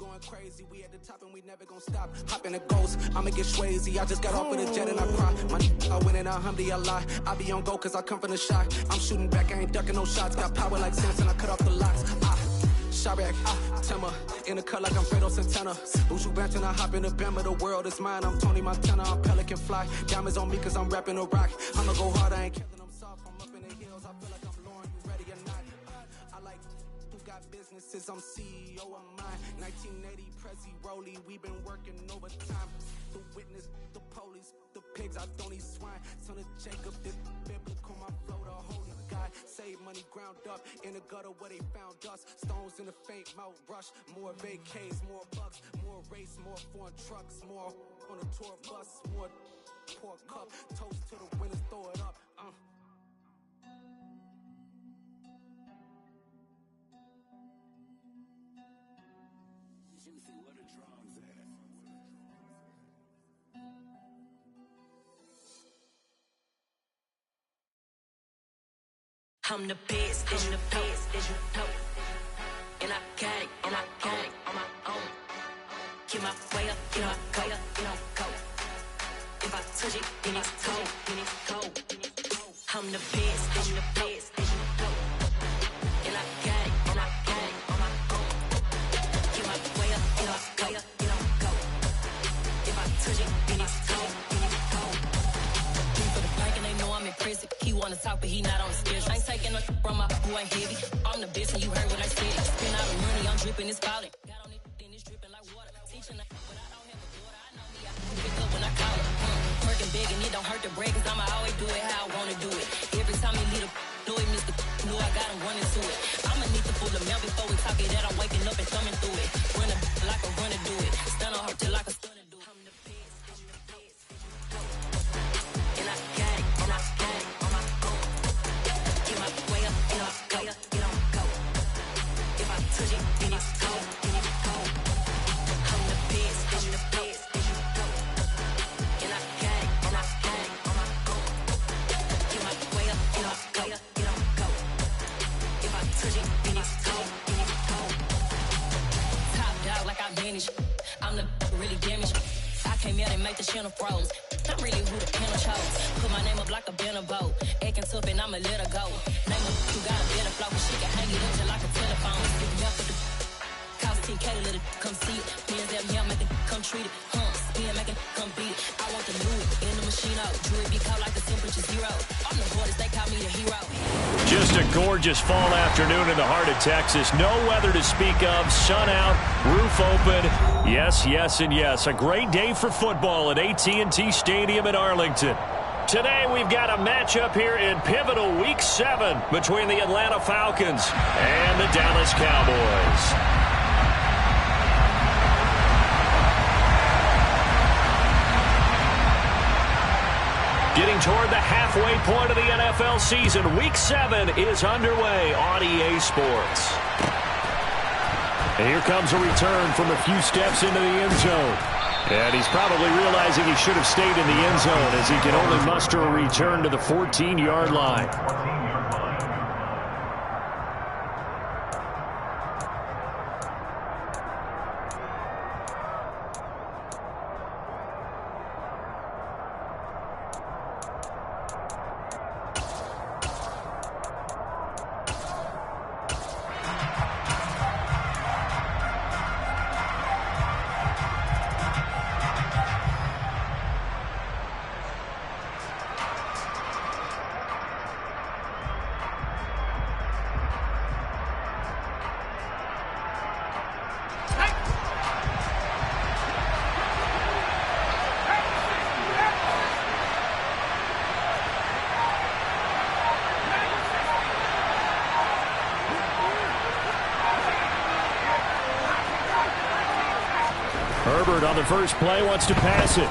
going crazy. We at the top and we never gonna stop. Hop in the ghost, I'ma get Swayze. I just got off of the jet and I cry. I win and I humdy a lot. I be on go cause I come from the shot. I'm shooting back, I ain't ducking no shots. Got power like Samson, I cut off the locks. Sharek, Timmer, in the cut like I'm Fredo Santana. Buju Banton, I hop in the Bama, the world is mine. I'm Tony Montana, I'm Pelican Fly. Diamonds on me cause I'm rapping a rock. I'ma go hard, I ain't killing them soft. I'm up in the hills, I feel like I'm Lauren, you ready or not? I like who got businesses, I'm CEO of mine. 1980, Prezi Rolly, we been working overtime. The witness, the police, the pigs, I don't eat swine. Son of Jacob, this biblical, my flow, the holy God. Save money ground up in the gutter where they found us. Stones in the faint mouth rush. More vacays, more bucks, more race, more foreign trucks, more on a tour bus, more pork cup. Toast to the winners, throw it up. I'm the best, as you know. And I got it, on my own. Get my way up, get my go. If I touch it, then it's cold. I'm the best, as you know. And I got it, on my own. Get my way up, get my go. If I touch it, then it's cold. For the bank and they know I'm in prison. He wanna talk, but he not on the schedule. I ain't taking no from my who ain't heavy. I'm the best and you heard what I said. Spend all the money, I'm dripping, it's falling. Got on it, then it's dripping like water. Teaching that, but I don't have a daughter. I know me, I pick up when I call it. Working big and it don't hurt to break, cause I'ma always do it how I wanna do it. Every time he lead a do it, Mr. Know I got him running to it. I'ma need to pull the mail before we talk it that I'm waking up and thumbing through it. Run like a runner do it. Stun on her till like a stunner do it. I'm the best, and I got it, on my own. Get my way up, get on go. If I touch it, then it's cold. I'm the best, as you know. And I got it, on my own. Get my way up, get on go. If I touch it, then it's cold. Top dog like I manage. I'm the really damaged. I came out and make the channel froze. I'm really who the panel chose. Put my name up like a banner boat. Acting tough and I'ma let her go. Name her who got a better flow, but she can hang it up just like a telephone. If you for the cost 10K to let it come see it. Bands that me, make it come treat it. Spin, make it come beat it. I want the new in the machine out. Jewelry be called like the temperature zero. I'm the hardest, they call me the hero. Just a gorgeous fall afternoon in the heart of Texas. No weather to speak of. Sun out, roof open. Yes, and yes. A great day for football at AT&T Stadium in Arlington. Today we've got a matchup here in pivotal Week 7 between the Atlanta Falcons and the Dallas Cowboys. Getting toward the halfway point of the NFL season, Week 7 is underway on EA Sports. And here comes a return from a few steps into the end zone. And he's probably realizing he should have stayed in the end zone as he can only muster a return to the 14-yard line. Herbert on the first play wants to pass it.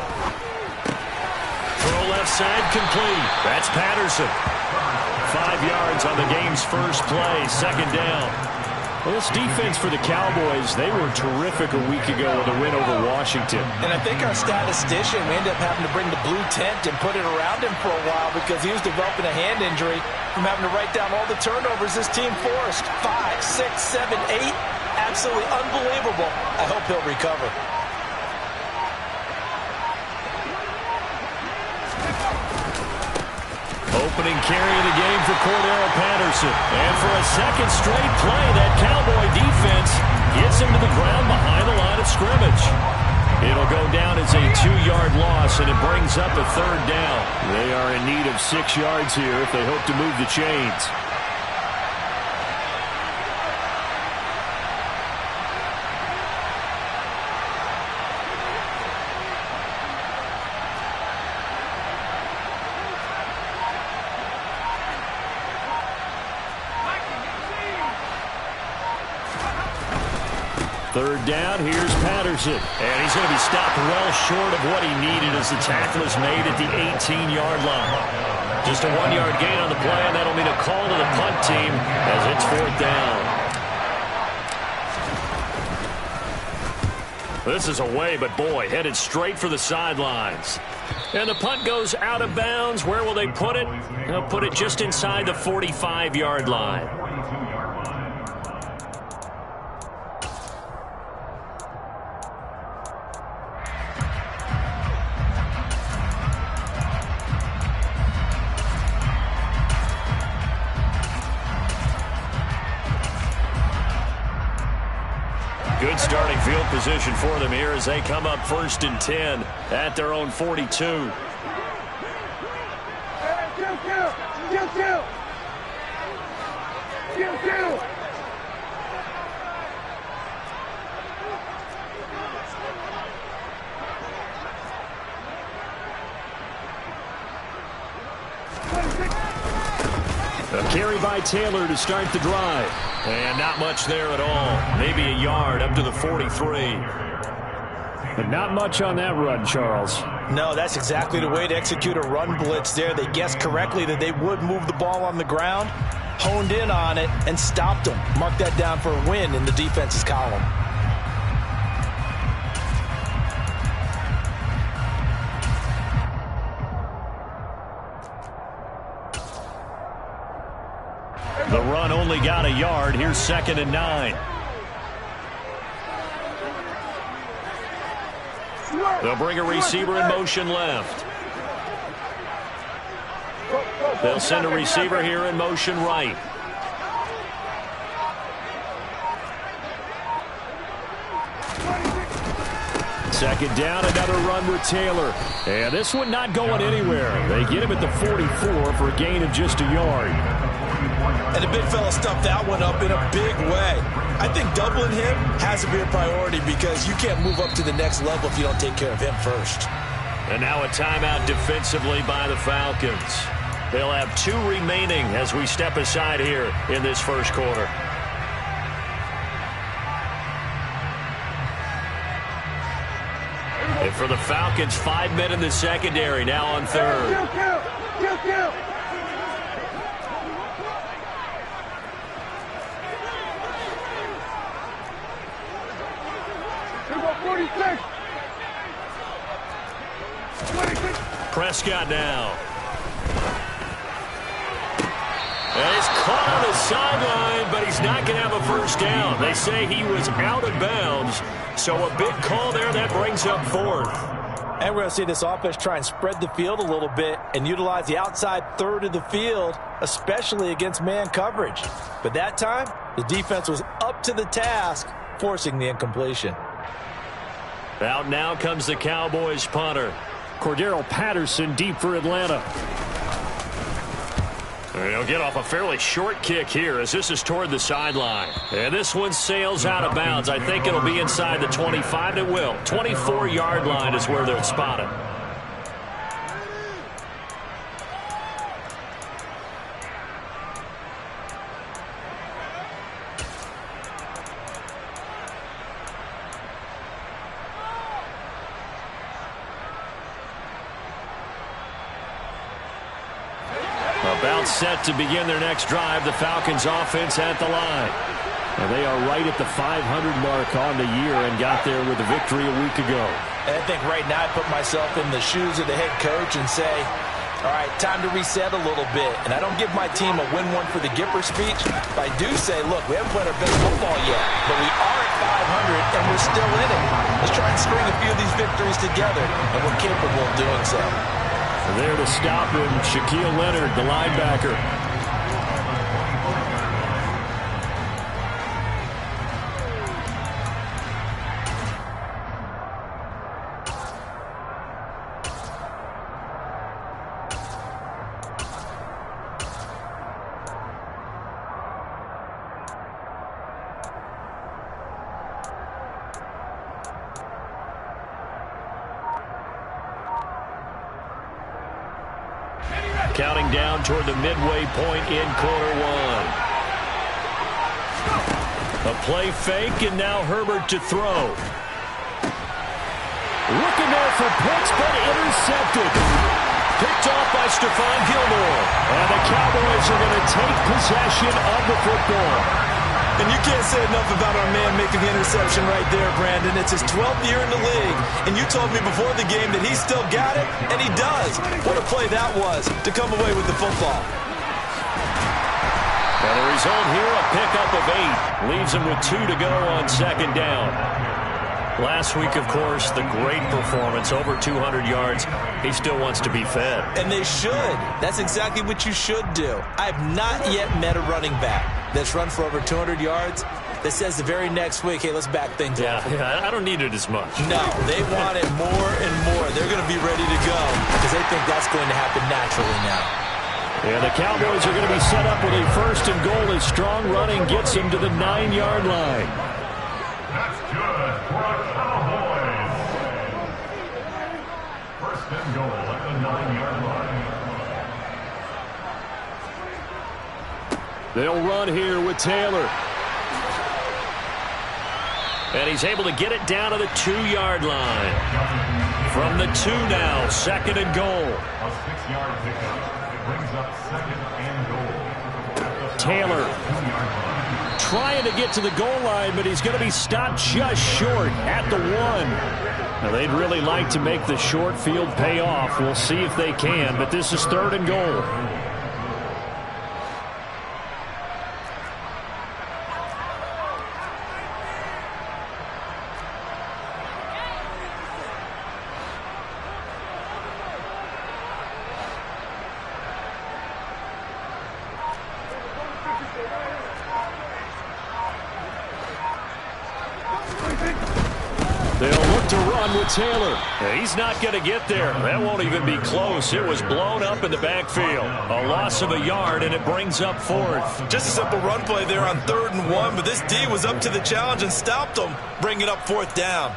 Throw left side complete. That's Patterson. 5 yards on the game's first play. Second down. Well, this defense for the Cowboys, they were terrific a week ago with a win over Washington. And I think our statistician, we ended up having to bring the blue tent and put it around him for a while because he was developing a hand injury from having to write down all the turnovers this team forced. 5, 6, 7, 8 absolutely unbelievable. I hope he'll recover. Opening carry of the game for Cordero Patterson. And for a second straight play, that Cowboy defense gets him to the ground behind the line of scrimmage. It'll go down as a 2-yard loss, and it brings up a third down. They are in need of 6 yards here if they hope to move the chains. Third down, here's Patterson. And he's going to be stopped well short of what he needed as the tackle is made at the 18-yard line. Just a 1-yard gain on the play, and that'll mean a call to the punt team as it's fourth down. This is away, but boy, headed straight for the sidelines. And the punt goes out of bounds. Where will they put it? They'll put it just inside the 45-yard line. Good starting field position for them here as they come up 1st and 10 at their own 42. A carry by Taylor to start the drive. And not much there at all. Maybe a yard up to the 43. But not much on that run, Charles. No, that's exactly the way to execute a run blitz there. They guessed correctly that they would move the ball on the ground, honed in on it, and stopped them. Mark that down for a win in the defense's column. The run only got a yard. Here's 2nd and 9. They'll bring a receiver in motion left. They'll send a receiver here in motion right. Second down, another run with Taylor. And this one not going anywhere. They get him at the 44 for a gain of just a yard. And the big fella stuffed that one up in a big way. I think doubling him has to be a priority because you can't move up to the next level if you don't take care of him first. And now a timeout defensively by the Falcons. They'll have 2 remaining as we step aside here in this first quarter. And for the Falcons, 5 men in the secondary now on third. Prescott now. And he's caught on the sideline, but he's not going to have a first down. They say he was out of bounds, so a big call there that brings up 4th. And we're going to see this offense try and spread the field a little bit and utilize the outside third of the field, especially against man coverage. But that time, the defense was up to the task, forcing the incompletion. Out now comes the Cowboys punter. Cordero Patterson deep for Atlanta. And he'll get off a fairly short kick here as this is toward the sideline. And this one sails out of bounds. I think it'll be inside the 25. It will. 24-yard line is where they'll spot it. About set to begin their next drive. The Falcons offense at the line. And they are right at the 500 mark on the year and got there with a victory a week ago. And I think right now I put myself in the shoes of the head coach and say, all right, time to reset a little bit. And I don't give my team a win one for the Gipper speech, but I do say, look, we haven't played our best football yet, but we are and we're still in it. Let's try and string a few of these victories together, and we're capable of doing so. There to stop him, Shaquille Leonard, the linebacker. Counting down toward the midway point in quarter one. A play fake, and now Herbert to throw. Looking there for Pitts, but intercepted. Picked off by Stephon Gilmore. And the Cowboys are going to take possession of the football. And you can't say enough about our man making the interception right there, Brandon. It's his 12th year in the league, and you told me before the game that he still got it, and he does. What a play that was to come away with the football. And the result here, a pickup of 8. Leaves him with 2 to go on second down. Last week, of course, the great performance, over 200 yards. He still wants to be fed. And they should. That's exactly what you should do. I have not yet met a running back that's run for over 200 yards that says the very next week, hey, let's back things up. Yeah, I don't need it as much. No, they want it more and more. They're going to be ready to go because they think that's going to happen naturally now. And the Cowboys are going to be set up with a first and goal as strong running gets him to the 9-yard line. That's good for a Cowboys. First and goal at the 9-yard line. They'll run here with Taylor. And he's able to get it down to the 2-yard line. From the 2 now, second and goal. A 6-yard pickup. It brings up second and goal. Taylor trying to get to the goal line, but he's going to be stopped just short at the 1. Now, they'd really like to make the short field pay off. We'll see if they can, but this is third and goal. They'll look to run with Taylor. He's not going to get there. That won't even be close. It was blown up in the backfield. A loss of a yard, and it brings up fourth. Just a simple run play there on 3rd and 1, but this D was up to the challenge and stopped them, bringing up 4th down.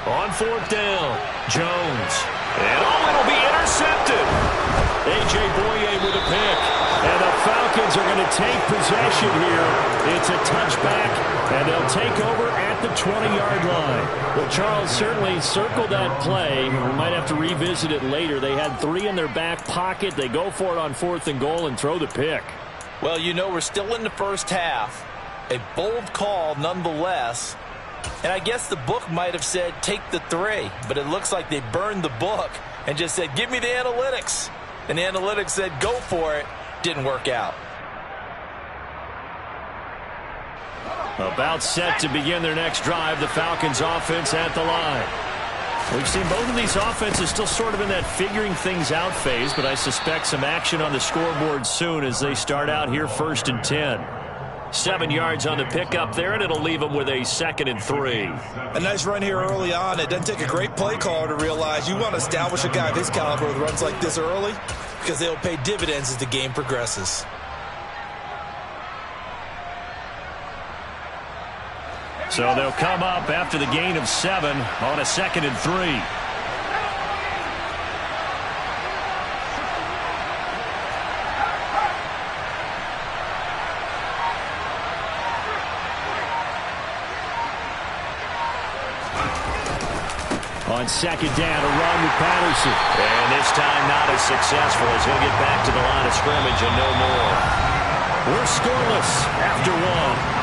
On 4th down, Jones. And it'll be intercepted. A.J. Boye with a pick. And the Falcons are going to take possession here. It's a touchback, and they'll take over at the 20-yard line. Well, Charles certainly circled that play. We might have to revisit it later. They had 3 in their back pocket. They go for it on 4th and goal and throw the pick. Well, you know, we're still in the first half. A bold call nonetheless. And I guess the book might have said take the 3, but it looks like they burned the book and just said give me the analytics. And the analytics said go for it. Didn't work out. About set to begin their next drive, the Falcons offense at the line. We've seen both of these offenses still sort of in that figuring things out phase, but I suspect some action on the scoreboard soon as they start out here 1st and 10. 7 yards on the pickup there, and it'll leave them with a 2nd and 3. A nice run here early on. It doesn't take a great play caller to realize you want to establish a guy of his caliber with runs like this early because they'll pay dividends as the game progresses. So they'll come up after the gain of 7 on a 2nd and 3. On second down, a run with Patterson. And this time not as successful as he'll get back to the line of scrimmage and no more. We're scoreless after one.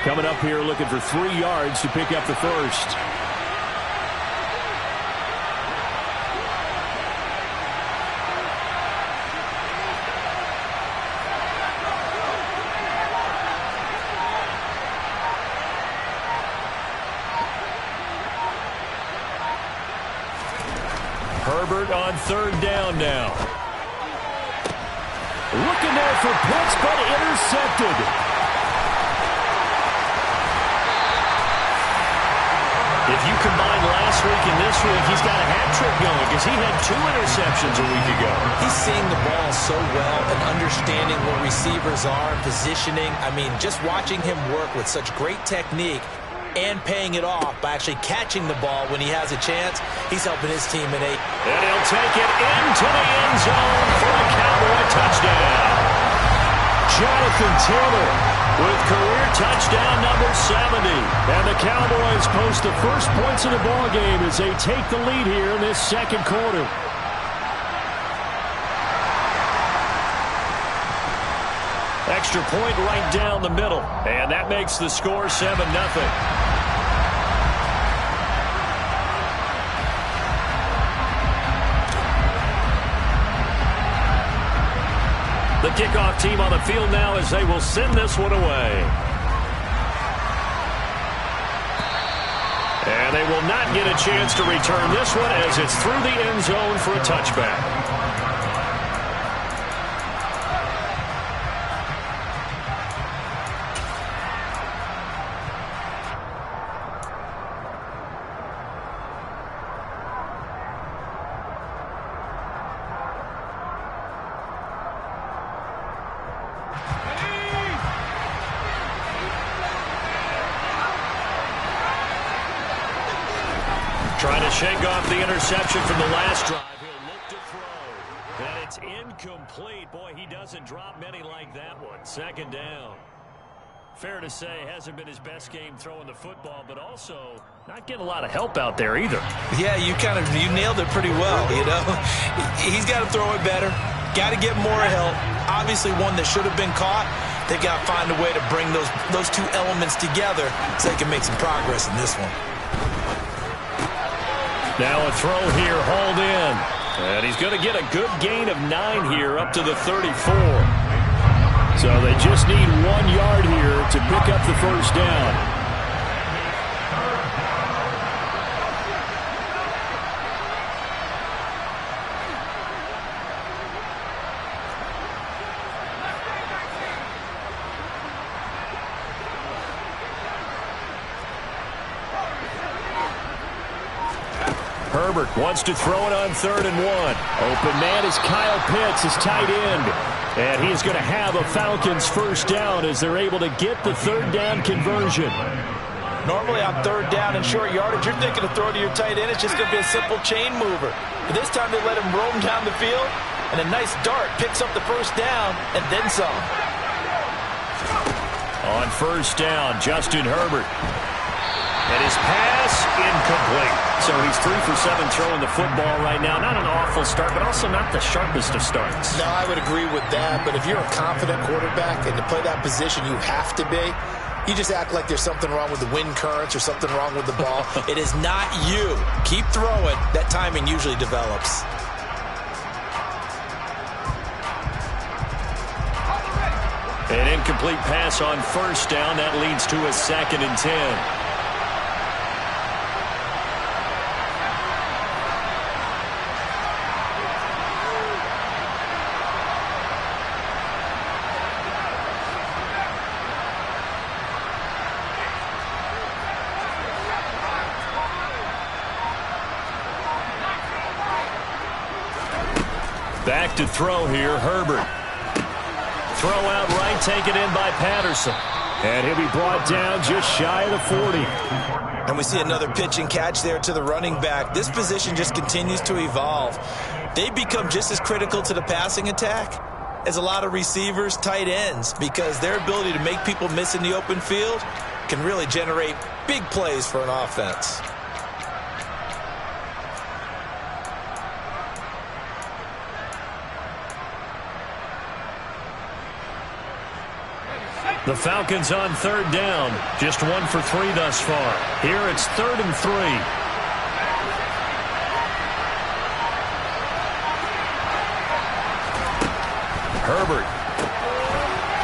Coming up here looking for 3 yards to pick up the first. Herbert on third down now. Looking there for Pitts, but intercepted. If you combine last week and this week, he's got a hat trick going because he had 2 interceptions a week ago. He's seeing the ball so well and understanding what receivers are and positioning. I mean, just watching him work with such great technique and paying it off by actually catching the ball when he has a chance, he's helping his team in 8. And he'll take it into the end zone for a Cowboy touchdown. Jonathan Taylor with career touchdown number 70. And the Cowboys post the first points of the ball game as they take the lead here in this second quarter. Extra point right down the middle. And that makes the score 7-0. The kickoff team on the field now as they will send this one away. And they will not get a chance to return this one as it's through the end zone for a touchback. Trying to shake off the interception from the last drive. He'll look to throw. And it's incomplete. Boy, he doesn't drop many like that one. Second down. Fair to say, hasn't been his best game throwing the football, but also not getting a lot of help out there either. Yeah, you nailed it pretty well, you know. He's got to throw it better. Got to get more help. Obviously one that should have been caught. They've got to find a way to bring those 2 elements together so they can make some progress in this one. Now a throw here, hauled in. And he's going to get a good gain of 9 here up to the 34. So they just need 1 yard here to pick up the first down. Herbert wants to throw it on 3rd and 1. Open man is Kyle Pitts, his tight end. And he is going to have a Falcons first down as they're able to get the 3rd down conversion. Normally on 3rd down and short yardage, you're thinking to throw to your tight end. It's just going to be a simple chain mover. But this time they let him roam down the field, and a nice dart picks up the first down and then some. On first down, Justin Herbert. And his pass incomplete. So he's 3 for 7 throwing the football right now. Not an awful start, but also not the sharpest of starts. No, I would agree with that. But if you're a confident quarterback and to play that position, you have to be. You just act like there's something wrong with the wind currents or something wrong with the ball. It is not you. Keep throwing. That timing usually develops. An incomplete pass on first down. That leads to a 2nd and 10. Back to throw here, Herbert. Throw out right, taken in by Patterson. And he'll be brought down just shy of the 40. And we see another pitch and catch there to the running back. This position just continues to evolve. They become just as critical to the passing attack as a lot of receivers, tight ends, because their ability to make people miss in the open field can really generate big plays for an offense. The Falcons on third down. Just 1 for 3 thus far. Here it's 3rd and 3. Herbert.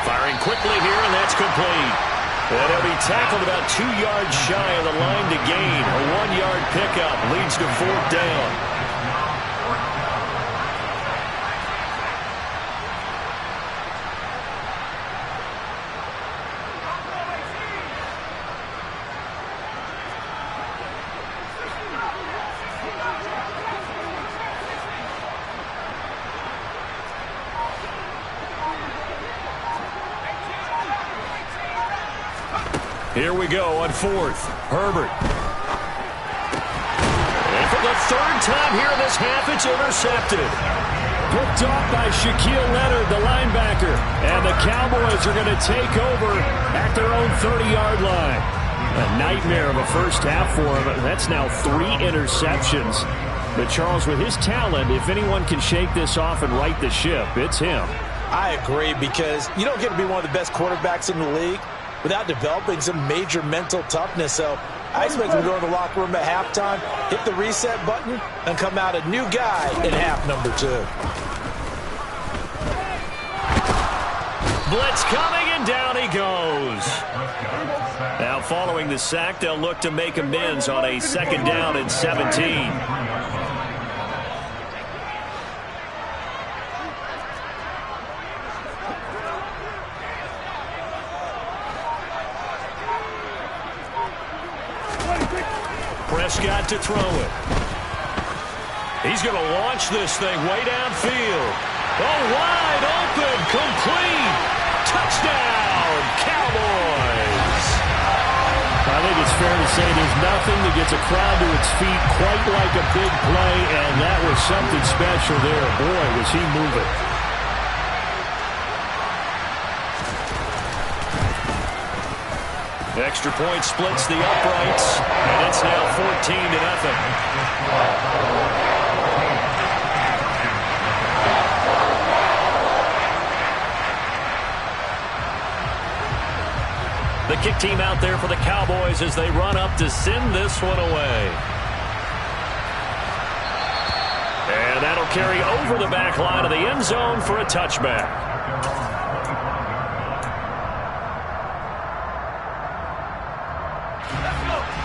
Firing quickly here, and that's complete. And he'll be tackled about 2 yards shy of the line to gain. A 1-yard pickup leads to 4th down. Here we go on 4th. Herbert. And for the 3rd time here in this half, it's intercepted. Picked off by Shaquille Leonard, the linebacker. And the Cowboys are going to take over at their own 30-yard line. A nightmare of a first half for him. That's now 3 interceptions. But Charles, with his talent, if anyone can shake this off and right the ship, it's him. I agree, because you don't get to be one of the best quarterbacks in the league without developing some major mental toughness. So I expect him to go in the locker room at halftime, hit the reset button, and come out a new guy in half number 2. Blitz coming, and down he goes. Now following the sack, they'll look to make amends on a 2nd down and 17. Prescott to throw it. He's going to launch this thing way downfield. Oh, wide open, complete. Touchdown, Cowboys. I think it's fair to say there's nothing that gets a crowd to its feet quite like a big play, and that was something special there. Boy, was he moving. Extra point splits the uprights, and it's now 14-0. The kick team out there for the Cowboys as they run up to send this one away. And that'll carry over the back line of the end zone for a touchback.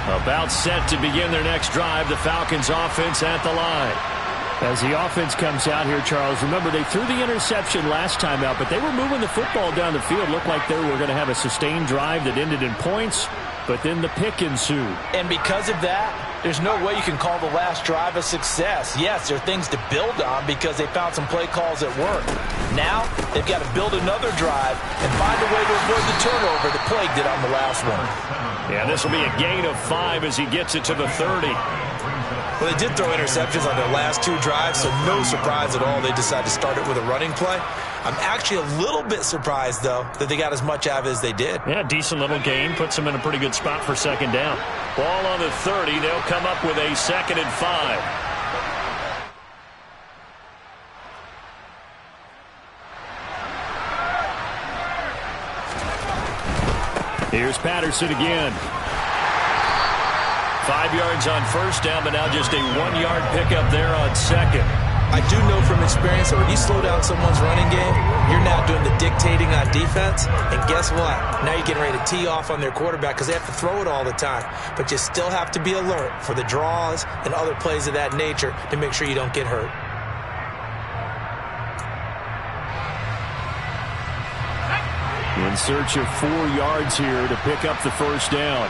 About set to begin their next drive, the Falcons offense at the line. As the offense comes out here, Charles, remember they threw the interception last time out, but they were moving the football down the field. Looked like they were going to have a sustained drive that ended in points, but then the pick ensued. And because of that, there's no way you can call the last drive a success. Yes, there are things to build on because they found some play calls that work. Now, they've got to build another drive and find a way to avoid the turnover that plagued it on the last one. Yeah, this will be a gain of 5 as he gets it to the 30. Well, they did throw interceptions on their last 2 drives, so no surprise at all they decided to start it with a running play. I'm actually a little bit surprised, though, that they got as much out of it as they did. Yeah, decent little gain. Puts them in a pretty good spot for 2nd down. Ball on the 30. They'll come up with a 2nd and 5. Here's Patterson again. 5 yards on 1st down, but now just a 1-yard pickup there on 2nd. I do know from experience that when you slow down someone's running game, you're now doing the dictating on defense. And guess what? Now you're getting ready to tee off on their quarterback because they have to throw it all the time. But you still have to be alert for the draws and other plays of that nature to make sure you don't get hurt. In search of 4 yards here to pick up the 1st down.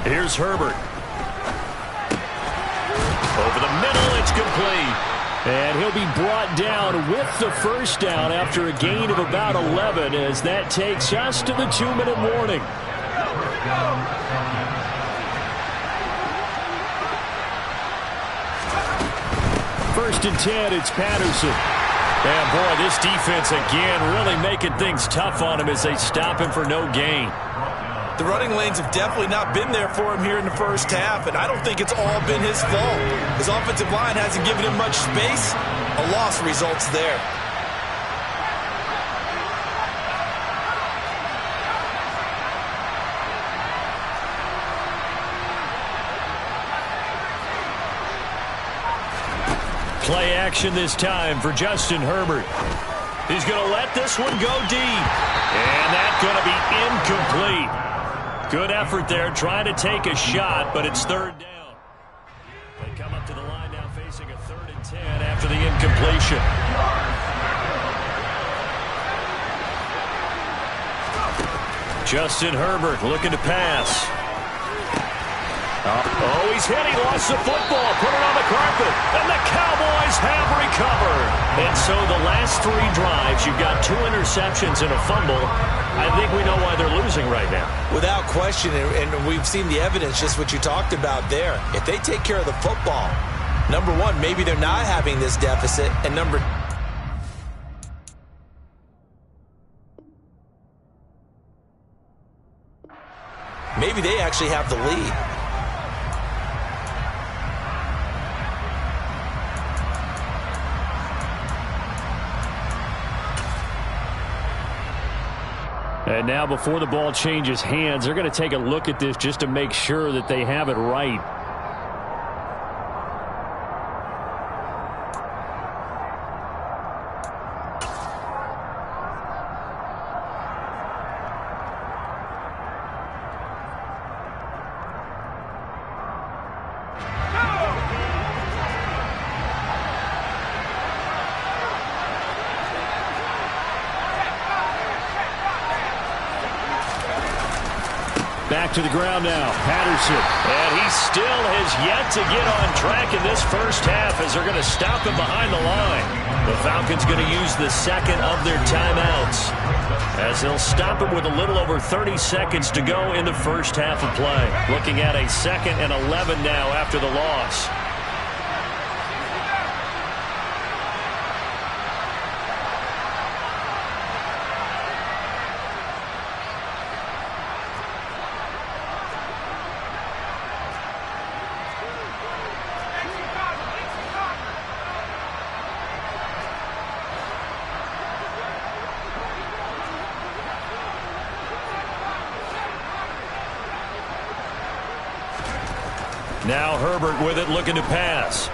Here's Herbert. Over the middle, it's complete. And he'll be brought down with the first down after a gain of about 11 as that takes us to the 2-minute warning. First and 10, it's Patterson. And boy, this defense again really making things tough on him as they stop him for no gain. The running lanes have definitely not been there for him here in the first half, and I don't think it's all been his fault. His offensive line hasn't given him much space. A loss results there. Play action this time for Justin Herbert. He's going to let this one go deep. And that's going to be incomplete. Good effort there trying to take a shot, but it's third down. They come up to the line now facing a 3rd and 10 after the incompletion. Justin Herbert looking to pass. Oh, he's hit. He lost the football. Put it on the carpet. And the Cowboys have recovered. And so the last 3 drives, you've got 2 interceptions and a fumble. I think we know why they're losing right now. Without question, and we've seen the evidence, just what you talked about there. If they take care of the football, number one, maybe they're not having this deficit. And number maybe they actually have the lead. And now before the ball changes hands, they're going to take a look at this just to make sure that they have it right. Back to the ground now, Patterson. And he still has yet to get on track in this first half as they're going to stop him behind the line. The Falcons going to use the second of their timeouts as they'll stop him with a little over 30 seconds to go in the first half of play. Looking at a 2nd and 11 now after the loss. Now Herbert with it, looking to pass.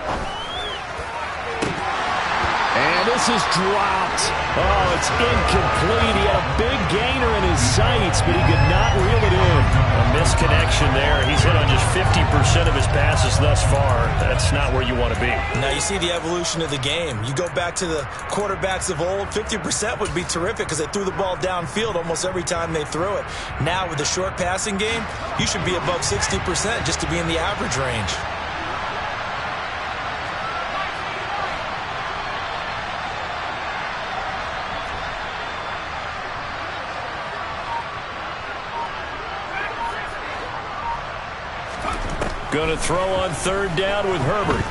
And this is dropped. Oh, it's incomplete. He had a big gainer in his sights, but he could not reel it in. A misconnection there. He's hit on just 50% of his passes thus far. That's not where you want to be. Now you see the evolution of the game. You go back to the quarterbacks of old, 50% would be terrific because they threw the ball downfield almost every time they threw it. Now with the short passing game, you should be above 60% just to be in the average range. Going to throw on 3rd down with Herbert.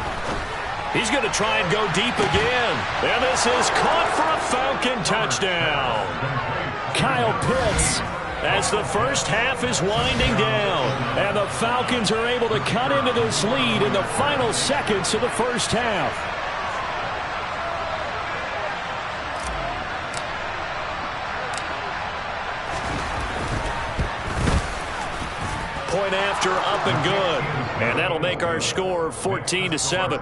He's going to try and go deep again. And this is caught for a Falcon touchdown. Kyle Pitts, as the first half is winding down. And the Falcons are able to cut into this lead in the final seconds of the first half. Point after, up and good. And that'll make our score 14-7.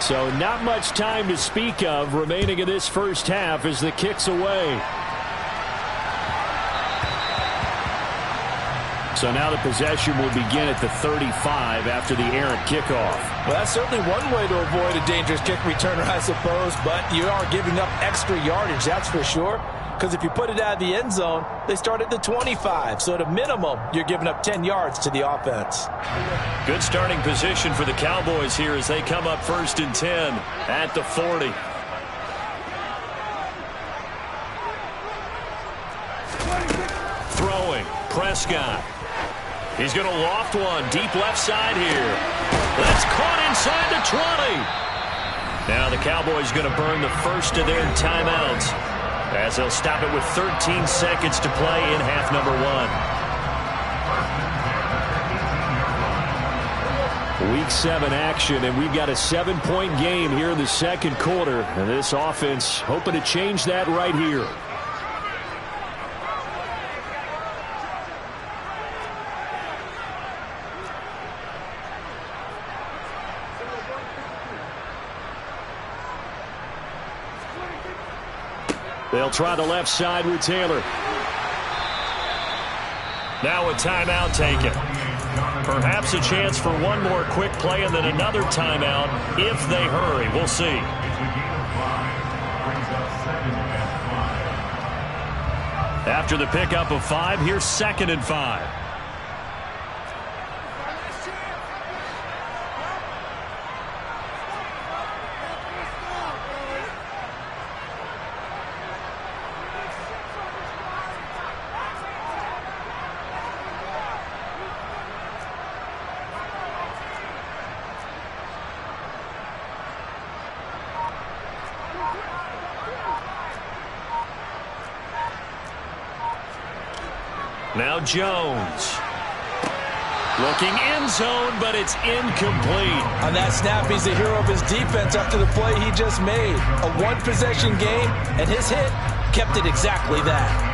So not much time to speak of remaining in this first half as the kick's away. So now the possession will begin at the 35 after the errant kickoff. Well, that's certainly one way to avoid a dangerous kick returner, I suppose, but you are giving up extra yardage, that's for sure. Because if you put it out of the end zone, they start at the 25. So at a minimum, you're giving up 10 yards to the offense. Good starting position for the Cowboys here as they come up 1st and 10 at the 40. Throwing, Prescott. He's going to loft one deep left side here. That's caught inside the 20. Now the Cowboys going to burn the first of their timeouts as they'll stop it with 13 seconds to play in half number 1. Week 7 action, and we've got a 7-point game here in the second quarter. And this offense hoping to change that right here. They'll try the left side with Taylor. Now a timeout taken. Perhaps a chance for one more quick play and then another timeout if they hurry. We'll see. After the pickup of 5, here's 2nd and 5. Now Jones. Looking end zone, but it's incomplete. On that snap, he's the hero of his defense after the play he just made. A one-possession game, and his hit kept it exactly that.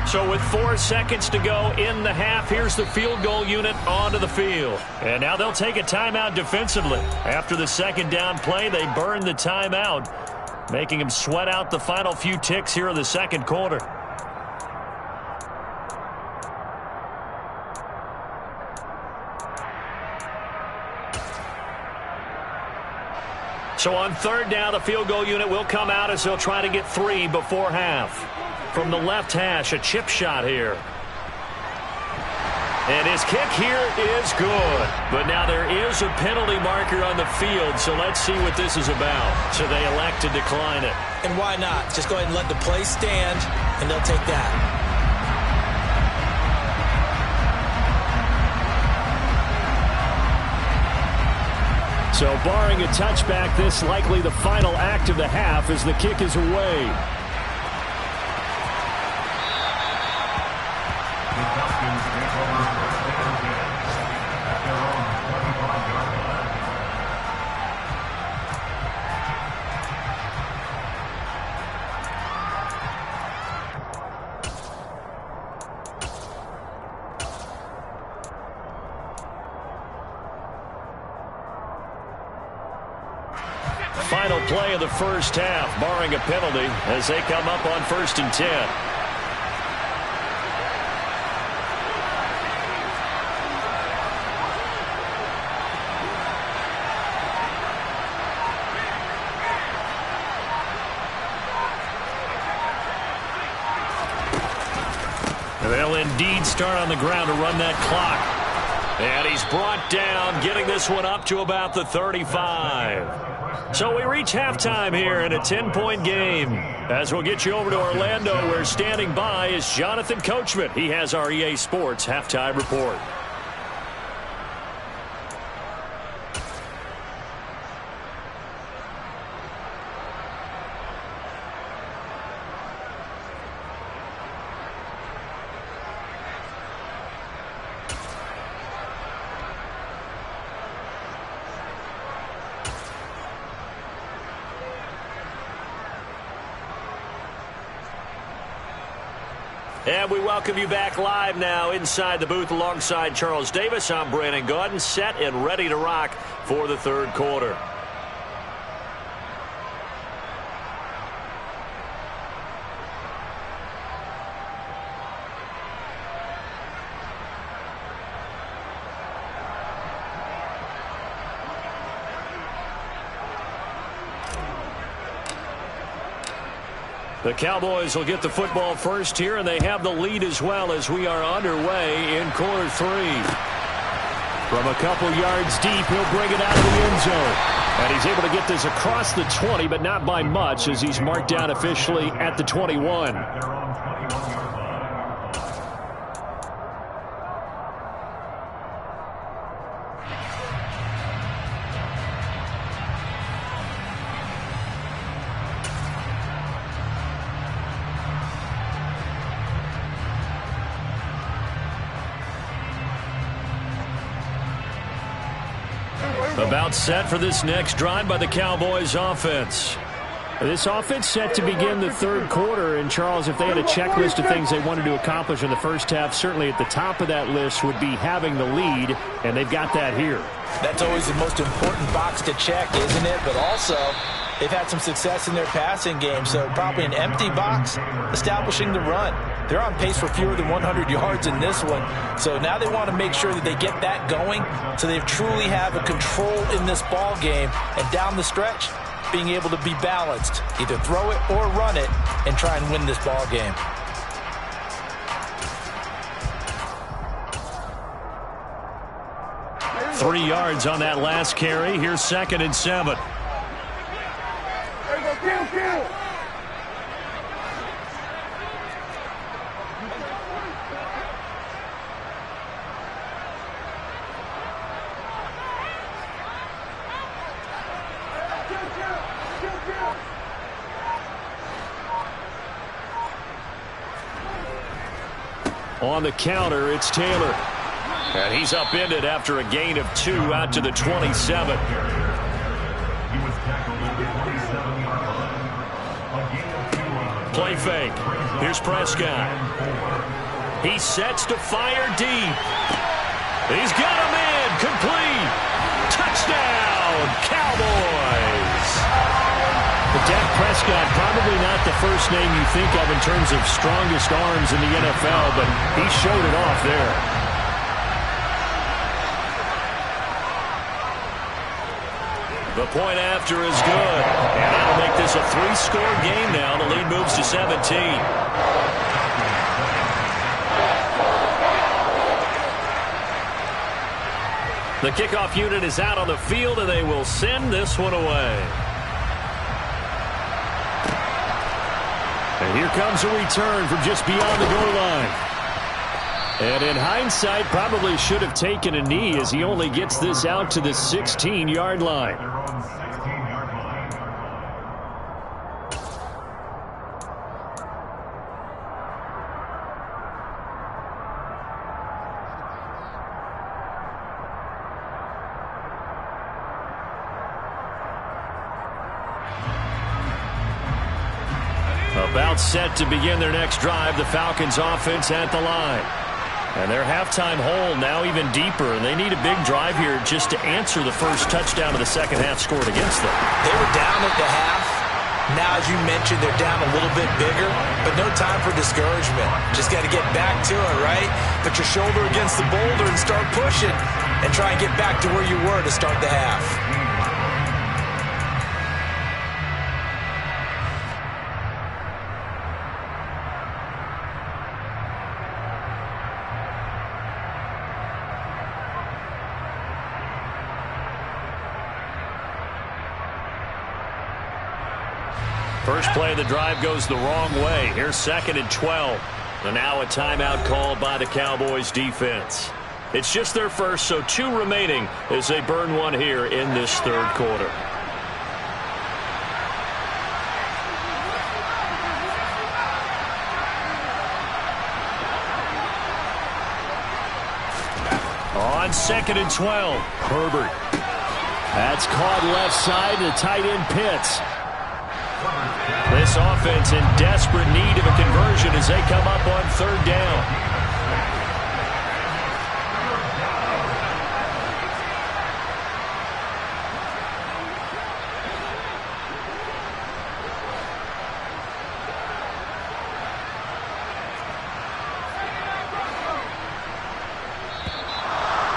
So with 4 seconds to go in the half, here's the field goal unit onto the field. And now they'll take a timeout defensively. After the second down play, they burn the timeout, making them sweat out the final few ticks here in the second quarter. So on 3rd down, the field goal unit will come out as they'll try to get 3 before half. From the left hash, a chip shot here. And his kick here is good. But now there is a penalty marker on the field, so let's see what this is about. So they elect to decline it. And why not? Just go ahead and let the play stand, and they'll take that. So barring a touchback, this likely the final act of the half as the kick is away. Final play of the first half, barring a penalty, as they come up on 1st and 10. They'll indeed start on the ground to run that clock. And he's brought down, getting this one up to about the 35. So we reach halftime here in a 10-point game. As we'll get you over to Orlando, where standing by is Jonathan Coachman. He has our EA Sports halftime report. And we welcome you back live now inside the booth alongside Charles Davis. I'm Brandon Gaudin, set and ready to rock for the third quarter. The Cowboys will get the football first here, and they have the lead as well as we are underway in quarter 3. From a couple yards deep, he'll bring it out of the end zone. And he's able to get this across the 20, but not by much, as he's marked down officially at the 21. About set for this next drive by the Cowboys offense. This offense set to begin the third quarter. And, Charles, if they had a checklist of things they wanted to accomplish in the first half, certainly at the top of that list would be having the lead, and they've got that here. That's always the most important box to check, isn't it? But also, they've had some success in their passing game, so probably an empty box establishing the run. They're on pace for fewer than 100 yards in this one, so now they want to make sure that they get that going so they truly have a control in this ball game, and down the stretch, being able to be balanced, either throw it or run it, and try and win this ball game. Three yards on that last carry. Here's 2nd and 7. On the counter, it's Taylor. And he's upended after a gain of 2 out to the 27. Play fake. Here's Prescott. He sets to fire deep. He's got him in. Complete. Touchdown, Cowboys. Dak Prescott, probably not the first name you think of in terms of strongest arms in the NFL, but he showed it off there. The point after is good, and that'll make this a 3-score game now. The lead moves to 17. The kickoff unit is out on the field, and they will send this one away. And here comes a return from just beyond the goal line. And in hindsight, probably should have taken a knee as he only gets this out to the 16-yard line. About set to begin their next drive, the Falcons offense at the line. And their halftime hole now even deeper, and they need a big drive here just to answer the first touchdown of the second half scored against them. They were down at the half. Now, as you mentioned, they're down a little bit bigger, but no time for discouragement. Just got to get back to it, right? Put your shoulder against the boulder and start pushing, and try and get back to where you were to start the half. First play of the drive goes the wrong way. Here's 2nd and 12. And now a timeout called by the Cowboys defense. It's just their first, so 2 remaining as they burn one here in this third quarter. On 2nd and 12, Herbert. That's caught left side to tight end Pitts. This offense in desperate need of a conversion as they come up on 3rd down.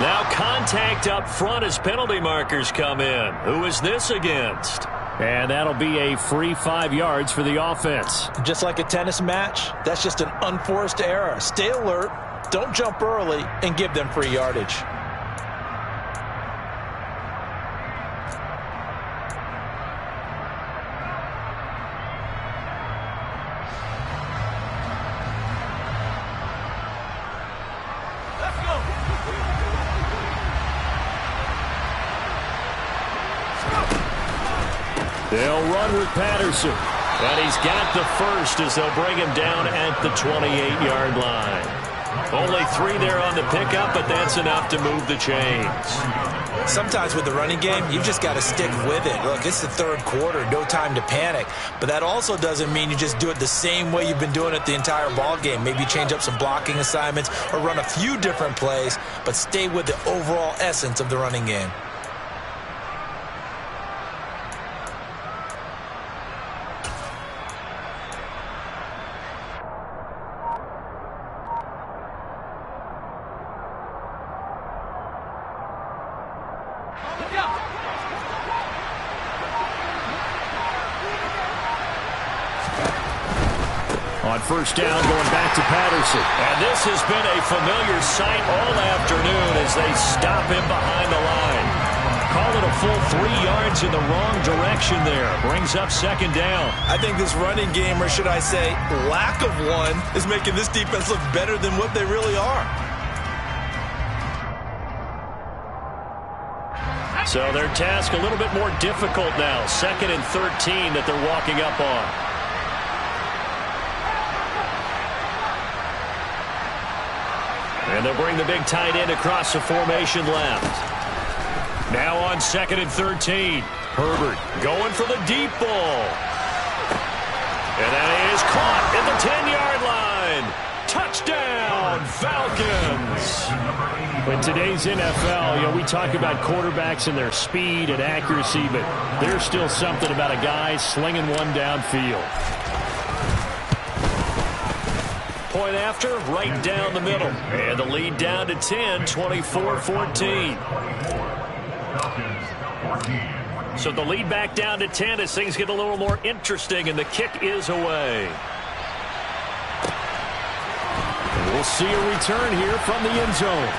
Now contact up front as penalty markers come in. Who is this against? And that'll be a free 5 yards for the offense. Just like a tennis match, that's just an unforced error. Stay alert, don't jump early, and give them free yardage. They'll run with Patterson. And he's got the first as they'll bring him down at the 28-yard line. Only 3 there on the pickup, but that's enough to move the chains. Sometimes with the running game, you've just got to stick with it. Look, it's the third quarter, no time to panic. But that also doesn't mean you just do it the same way you've been doing it the entire ball game. Maybe change up some blocking assignments or run a few different plays, but stay with the overall essence of the running game. On first down, going back to Patterson. And this has been a familiar sight all afternoon as they stop him behind the line. Call it a full 3 yards in the wrong direction there. Brings up second down. I think this running game, or should I say lack of one, is making this defense look better than what they really are. So their task a little bit more difficult now. 2nd and 13 that they're walking up on. And they'll bring the big tight end across the formation left. Now on 2nd and 13. Herbert going for the deep ball. And that is caught at the 10-yard line. Touchdown, Falcons. In today's NFL, we talk about quarterbacks and their speed and accuracy, but there's still something about a guy slinging one downfield. Point after, right down the middle. And the lead down to 10, 24-14. So the lead back down to 10 as things get a little more interesting, and the kick is away. And we'll see a return here from the end zone.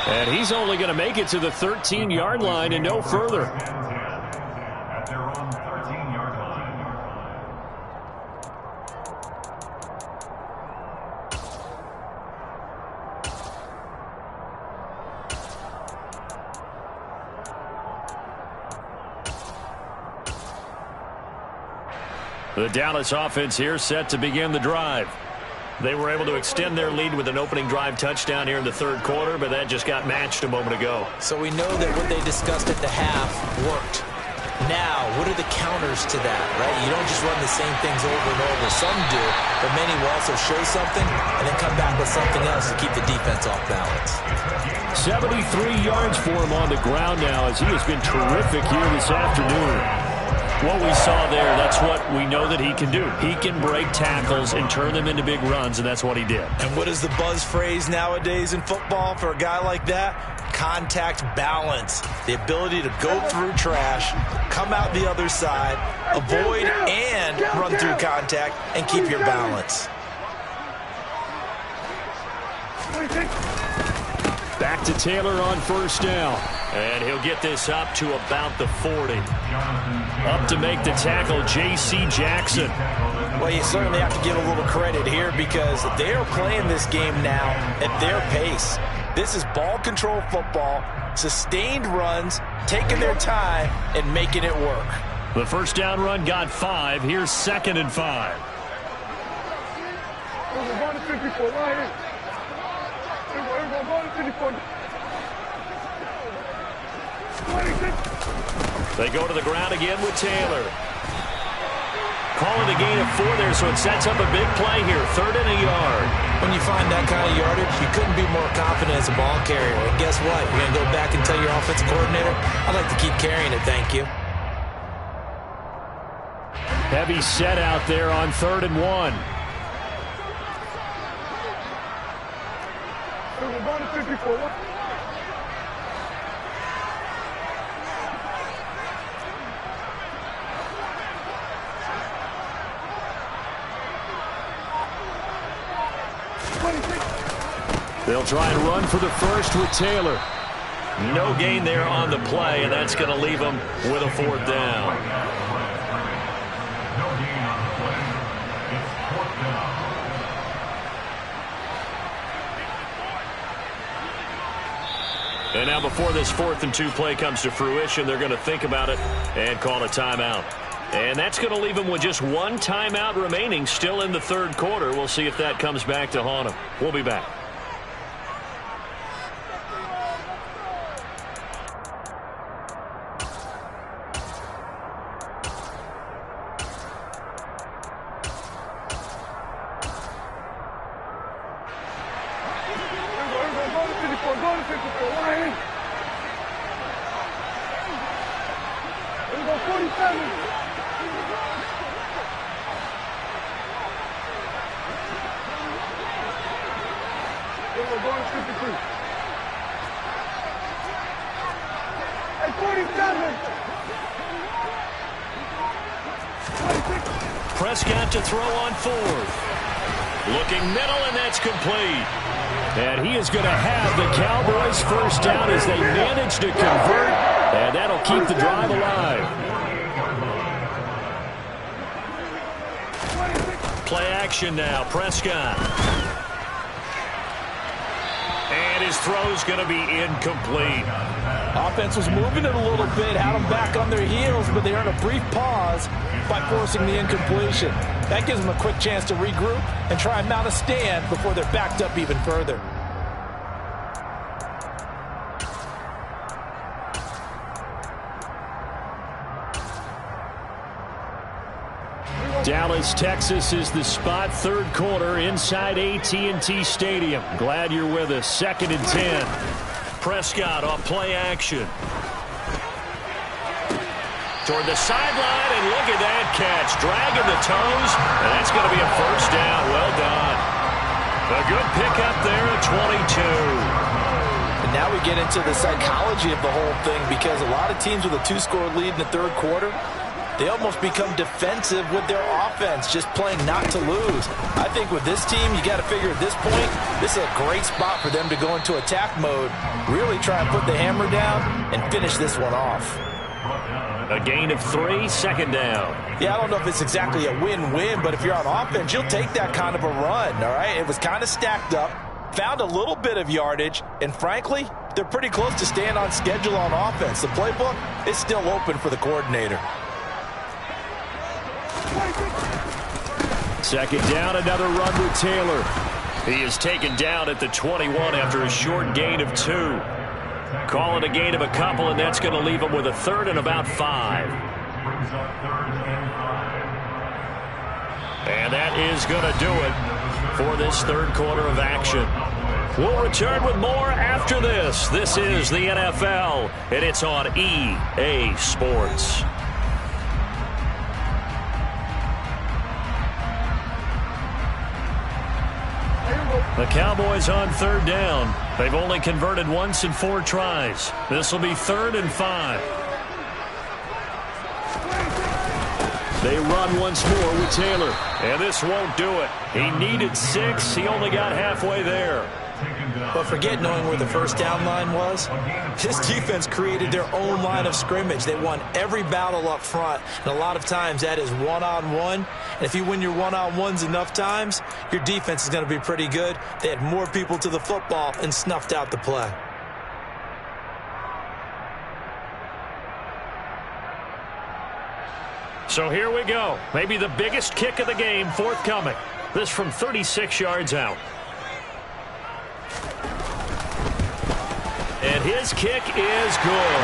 And he's only going to make it to the 13-yard line and no further. At their own 13-yard line. The Dallas offense here set to begin the drive. They were able to extend their lead with an opening drive touchdown here in the third quarter, but that just got matched a moment ago. So we know that what they discussed at the half worked. Now, what are the counters to that, right? You don't just run the same things over and over. Some do, but many will also show something and then come back with something else to keep the defense off balance. 73 yards for him on the ground now as he has been terrific here this afternoon. What we saw there, that's what we know that he can do. He can break tackles and turn them into big runs, and that's what he did. And what is the buzz phrase nowadays in football for a guy like that? Contact balance. The ability to go through trash, come out the other side, avoid and run through contact, and keep your balance. Back to Taylor on first down. And he'll get this up to about the 40. Up to make the tackle, J.C. Jackson. Well, you certainly have to give a little credit here because they are playing this game now at their pace. This is ball control football, sustained runs, taking their time, and making it work. The first down run got 5. Here's 2nd and 5. They go to the ground again with Taylor. Calling a gain of 4 there, so it sets up a big play here. 3rd and a yard. When you find that kind of yardage, you couldn't be more confident as a ball carrier. And guess what? You're going to go back and tell your offensive coordinator, I'd like to keep carrying it, thank you. Heavy set out there on 3rd and 1. They'll try and run for the first with Taylor. No gain there on the play, and that's going to leave them with a 4th down. No gain on the play. It's 4th down. And now before this 4th and 2 play comes to fruition, they're going to think about it and call a timeout. And that's going to leave them with just 1 timeout remaining still in the 3rd quarter. We'll see if that comes back to haunt them. We'll be back. Prescott to throw on 4th. Looking middle, and that's complete. And he is going to have the Cowboys first down as they manage to convert, and that'll keep the drive alive. Play action now, Prescott. And his throw's going to be incomplete. Offense was moving it a little bit, had them back on their heels, but they earned a brief pause by forcing the incompletion. That gives them a quick chance to regroup and try and mount a stand before they're backed up even further. Dallas, Texas is the spot. 3rd quarter inside AT&T Stadium. Glad you're with us. 2nd and 10. Prescott off play action. Toward the sideline, and look at that catch. Dragging the toes, and that's going to be a first down. Well done. A good pickup there at 22. And now we get into the psychology of the whole thing, because a lot of teams with a 2-score lead in the 3rd quarter, they almost become defensive with their offense, just playing not to lose. I think with this team, you got to figure at this point, this is a great spot for them to go into attack mode, really try and put the hammer down and finish this one off. A gain of 3, 2nd down. Yeah, I don't know if it's exactly a win-win, but if you're on offense, you'll take that kind of a run, all right? It was kind of stacked up, found a little bit of yardage, and frankly, they're pretty close to staying on schedule on offense. The playbook is still open for the coordinator. 2nd down, another run with Taylor. He is taken down at the 21 after a short gain of 2. Call it a gain of a couple, and that's going to leave him with a 3rd and about 5. And that is going to do it for this 3rd quarter of action. We'll return with more after this. This is the NFL, and it's on EA Sports. The Cowboys on 3rd down. They've only converted once in 4 tries. This will be 3rd and 5. They run once more with Taylor, and this won't do it. He needed 6. He only got halfway there. But forget knowing where the first down line was. This defense created their own line of scrimmage. They won every battle up front, and a lot of times that is one-on-one. And if you win your one-on-ones enough times, your defense is going to be pretty good. They had more people to the football and snuffed out the play. So here we go. Maybe the biggest kick of the game forthcoming. This from 36 yards out. And his kick is good.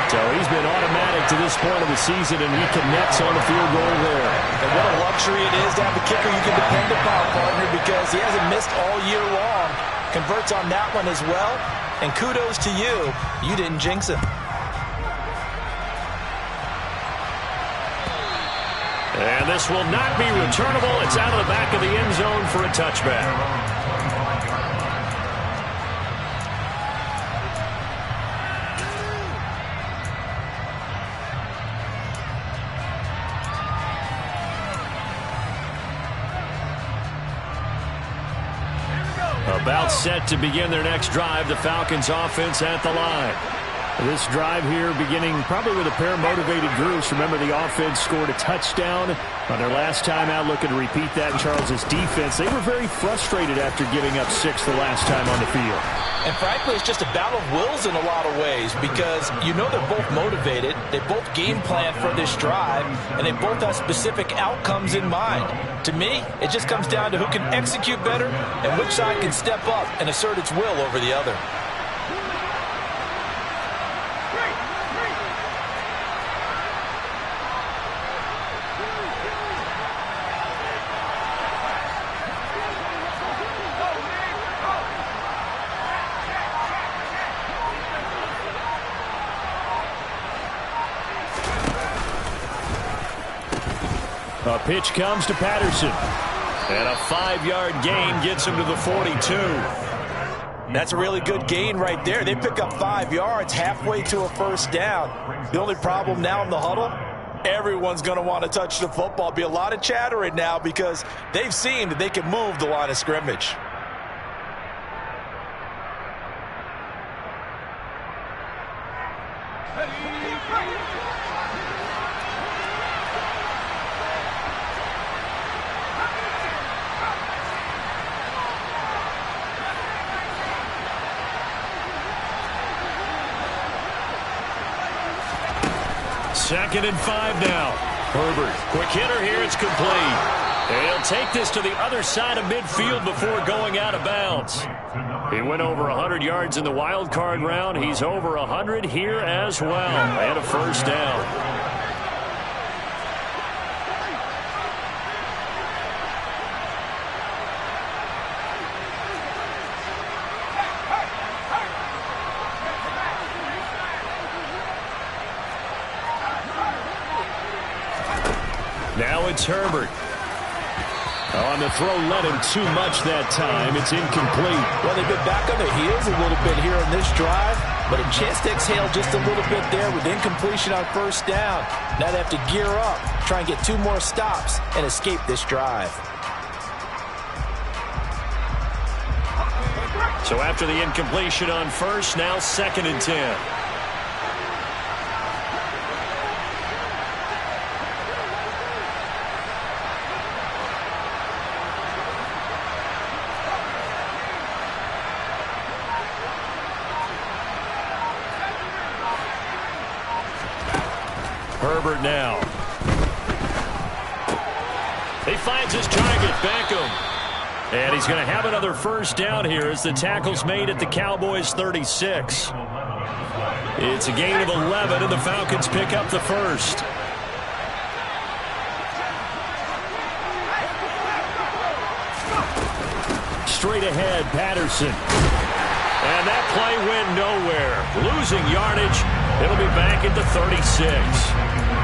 So he's been automatic to this point of the season, and he connects on the field goal there. And what a luxury it is to have a kicker you can depend upon, partner, because he hasn't missed all year long. Converts on that one as well. And kudos to you. You didn't jinx him. And this will not be returnable. It's out of the back of the end zone for a touchback. About set to begin their next drive, the Falcons offense at the line. This drive here beginning probably with a pair of motivated groups. Remember, the offense scored a touchdown on their last time out, looking to repeat that in Charles's defense. They were very frustrated after giving up 6 the last time on the field. And frankly, it's just a battle of wills in a lot of ways because you know they're both motivated, they both game plan for this drive, and they both have specific outcomes in mind. To me, it just comes down to who can execute better and which side can step up and assert its will over the other. A pitch comes to Patterson. And a 5-yard gain gets him to the 42. That's a really good gain right there. They pick up 5 yards halfway to a first down. The only problem now in the huddle, everyone's going to want to touch the football. Be a lot of chattering now because they've seen that they can move the line of scrimmage. Second and 5 now. Herbert, quick hitter here, it's complete. And he'll take this to the other side of midfield before going out of bounds. He went over 100 yards in the wild card round. He's over 100 here as well. And a first down. Now it's Herbert. On the throw, led him too much that time. It's incomplete. Well, they've been back on their heels a little bit here in this drive, but a chance to exhale just a little bit there with incompletion on first down. Now they have to gear up, try and get 2 more stops, and escape this drive. So after the incompletion on first, now 2nd and 10. Herbert now. He finds his target, Beckham. And he's going to have another first down here as the tackle's made at the Cowboys 36. It's a gain of 11, and the Falcons pick up the first. Straight ahead, Patterson. And that play went nowhere. Losing yardage. It'll be back at the 36.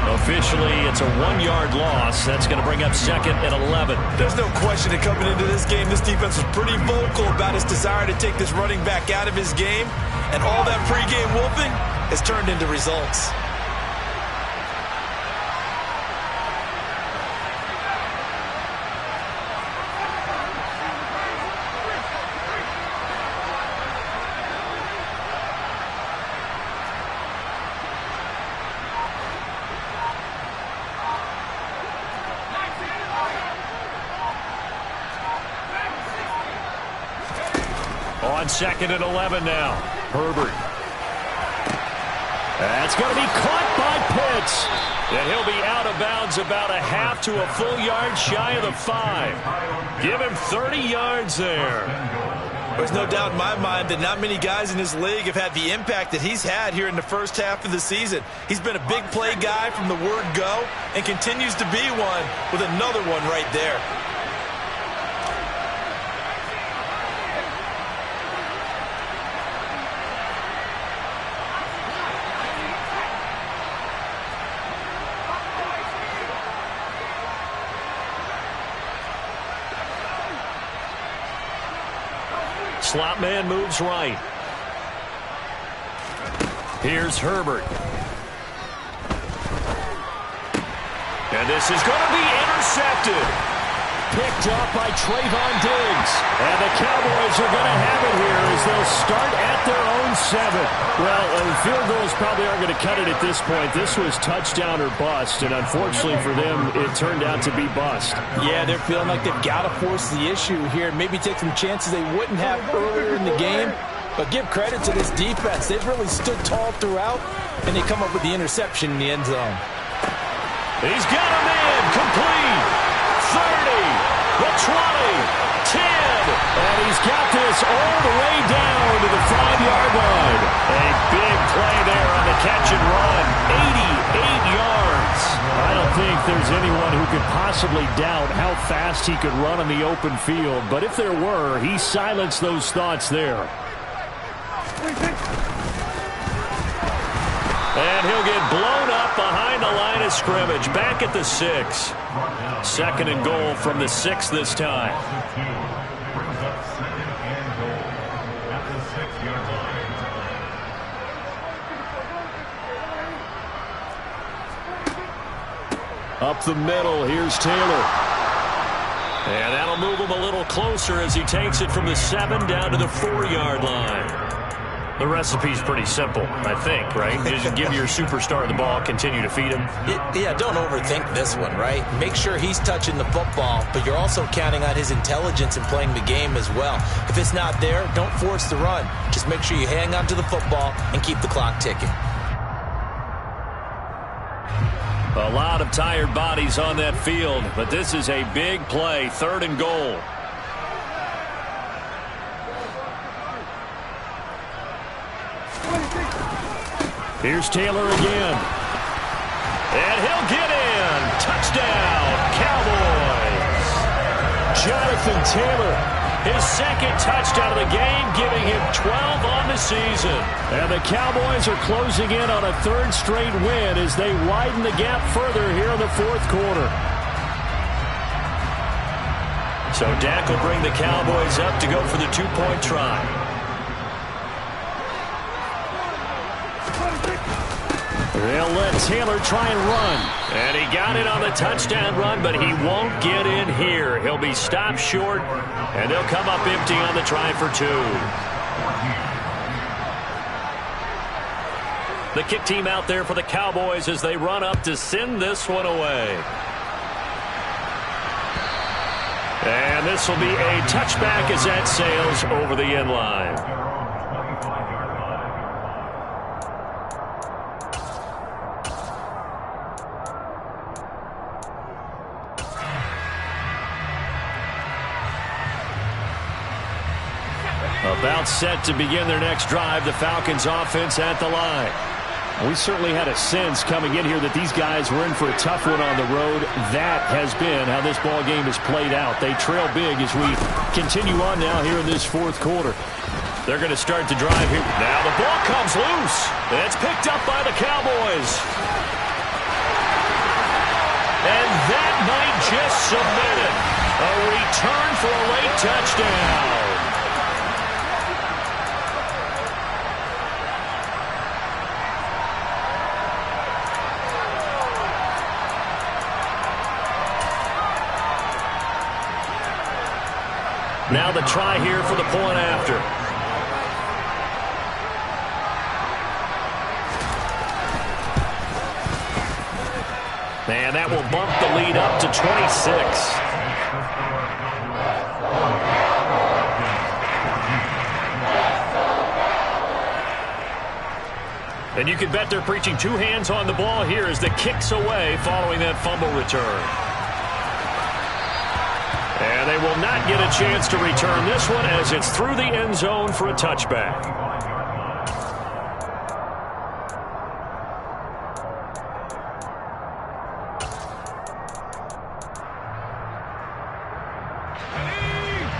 Officially, it's a 1-yard loss. That's going to bring up 2nd and 11. There's no question that coming into this game, this defense was pretty vocal about his desire to take this running back out of his game. And all that pregame wolfing has turned into results. On 2nd and 11 now. Herbert. That's going to be caught by Pitts. And he'll be out of bounds about a half to a full yard shy of the 5. Give him 30 yards there. There's no doubt in my mind that not many guys in this league have had the impact that he's had here in the first half of the season. He's been a big play guy from the word go and continues to be one with another one right there. Slot man moves right. Here's Herbert. And this is going to be intercepted. picked up by Trayvon Diggs. And the Cowboys are going to have it here as they'll start at their own 7. Well, field goals probably aren't going to cut it at this point. This was touchdown or bust, and unfortunately for them, it turned out to be bust. Yeah, they're feeling like they've got to force the issue here and maybe take some chances they wouldn't have earlier in the game. But give credit to this defense. They've really stood tall throughout, and they come up with the interception in the end zone. He's got a man complete. 30, the 20, 10, and he's got this all the way down to the 5-yard line. A big play there on the catch and run. 88 yards. I don't think there's anyone who could possibly doubt how fast he could run on the open field, but if there were, he silenced those thoughts there. And he'll get blown up behind the line of scrimmage. Back at the 6. 2nd and goal from the 6 this time. Brings up 2nd and goal at the 6-yard line. Up the middle, here's Taylor. And that'll move him a little closer as he takes it from the 7 down to the 4-yard line. The recipe's pretty simple, I think, right? Just give your superstar the ball, continue to feed him. Yeah, don't overthink this one, right? Make sure he's touching the football, but you're also counting on his intelligence in playing the game as well. If it's not there, don't force the run. Just make sure you hang on to the football and keep the clock ticking. A lot of tired bodies on that field, but this is a big play, 3rd and goal. Here's Taylor again. And he'll get in. Touchdown, Cowboys. Jonathan Taylor, his 2nd touchdown of the game, giving him 12 on the season. And the Cowboys are closing in on a 3rd straight win as they widen the gap further here in the 4th quarter. So Dak will bring the Cowboys up to go for the 2-point try. They'll let Taylor try and run. And he got it on the touchdown run, but he won't get in here. He'll be stopped short, and they'll come up empty on the try for 2. The kick team out there for the Cowboys as they run up to send this one away. And this will be a touchback as that sails over the end line. About set to begin their next drive, the Falcons offense at the line. We certainly had a sense coming in here that these guys were in for a tough one on the road. That has been how this ball game has played out. They trail big as we continue on now here in this 4th quarter. They're going to start to drive here. Now the ball comes loose. It's picked up by the Cowboys. And that might just submit it. A return for a late touchdown. Now the try here for the point after. And that will bump the lead up to 26. And you can bet they're preaching 2 hands on the ball here as the kick's away following that fumble return. And they will not get a chance to return this one as it's through the end zone for a touchback.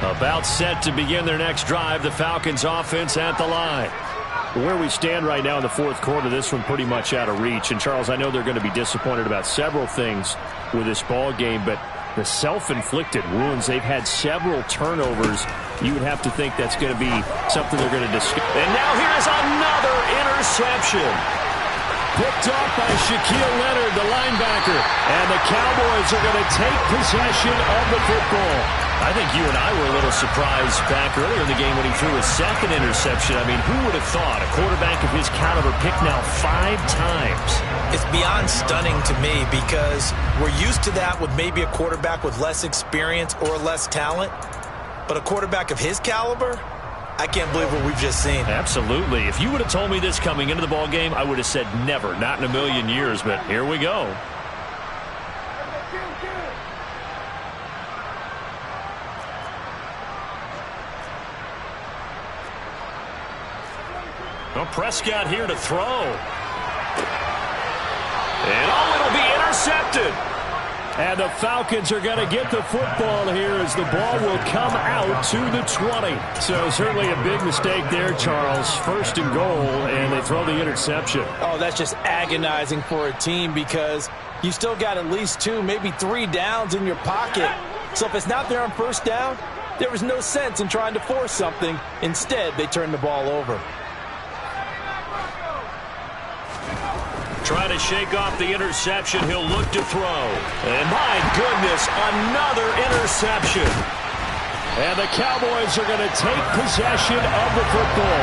About set to begin their next drive, the Falcons offense at the line. Where we stand right now in the 4th quarter, this one pretty much out of reach. And, Charles, I know they're going to be disappointed about several things with this ball game, but the self-inflicted wounds, they've had several turnovers. You would have to think that's going to be something they're going to discuss. And now here's another interception. Picked off by Shaquille Leonard, the linebacker. And the Cowboys are going to take possession of the football. I think you and I were a little surprised back earlier in the game when he threw his second interception. I mean, who would have thought a quarterback of his caliber picked now 5 times? It's beyond stunning to me because we're used to that with maybe a quarterback with less experience or less talent. But a quarterback of his caliber, I can't believe what we've just seen. Absolutely. If you would have told me this coming into the ball game, I would have said never, not in a million years. But here we go. Well, Prescott here to throw. And it'll be intercepted. And the Falcons are going to get the football here as the ball will come out to the 20. So certainly a big mistake there, Charles. 1st and goal, and they throw the interception. Oh, that's just agonizing for a team because you still got at least 2, maybe 3 downs in your pocket. So if it's not there on 1st down, there was no sense in trying to force something. Instead, they turned the ball over. Try to shake off the interception. He'll look to throw. And my goodness, another interception. And the Cowboys are going to take possession of the football.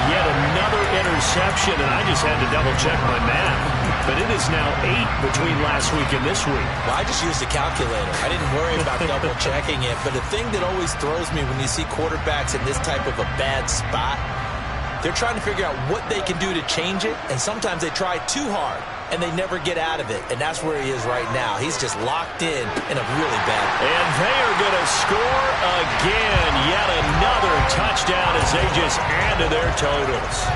Yet another interception, and I just had to double-check my math. But it is now 8 between last week and this week. Well, I just used a calculator. I didn't worry about double-checking it. But the thing that always throws me when you see quarterbacks in this type of a bad spot, they're trying to figure out what they can do to change it, and sometimes they try too hard, and they never get out of it, and that's where he is right now. He's just locked in a really bad. And they are going to score again. Yet another touchdown as they just add to their totals.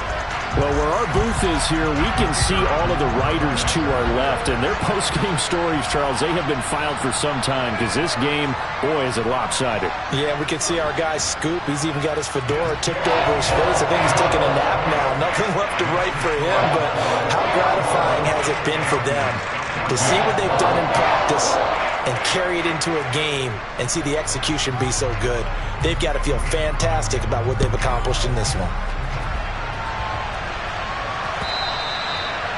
Well, where our booth is here, we can see all of the writers to our left, and their post-game stories, Charles, they have been filed for some time because this game, boy, is it lopsided. Yeah, we can see our guy Scoop. He's even got his fedora tipped over his face. I think he's taking a nap now. Nothing left to write for him, but how gratifying has it been for them to see what they've done in practice and carry it into a game and see the execution be so good. They've got to feel fantastic about what they've accomplished in this one.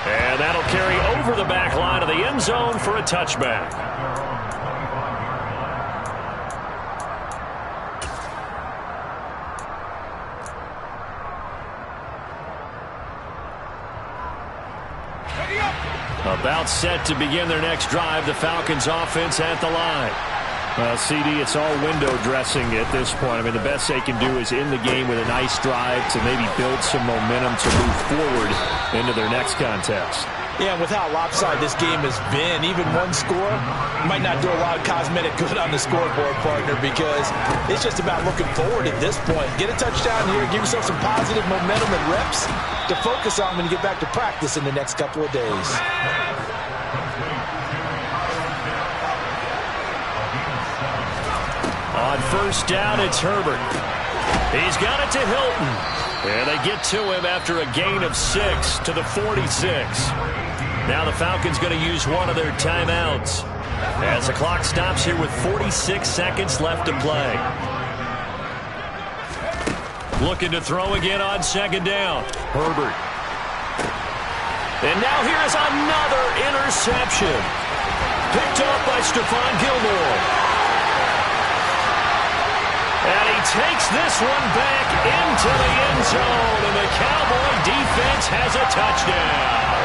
And that'll carry over the back line of the end zone for a touchback. About set to begin their next drive, the Falcons offense at the line. Well, CD, it's all window dressing at this point. I mean, the best they can do is end the game with a nice drive to maybe build some momentum to move forward into their next contest. Yeah, and with how lopsided this game has been, even one score might not do a lot of cosmetic good on the scoreboard, partner, because it's just about looking forward at this point. Get a touchdown here, give yourself some positive momentum and reps to focus on when you get back to practice in the next couple of days. On 1st down, it's Herbert. He's got it to Hilton. And they get to him after a gain of 6 to the 46. Now the Falcons going to use one of their timeouts as the clock stops here with 46 seconds left to play. Looking to throw again on 2nd down. Herbert. And now here is another interception. Picked off by Stephon Gilmore. And he takes this one back into the end zone, and the Cowboy defense has a touchdown.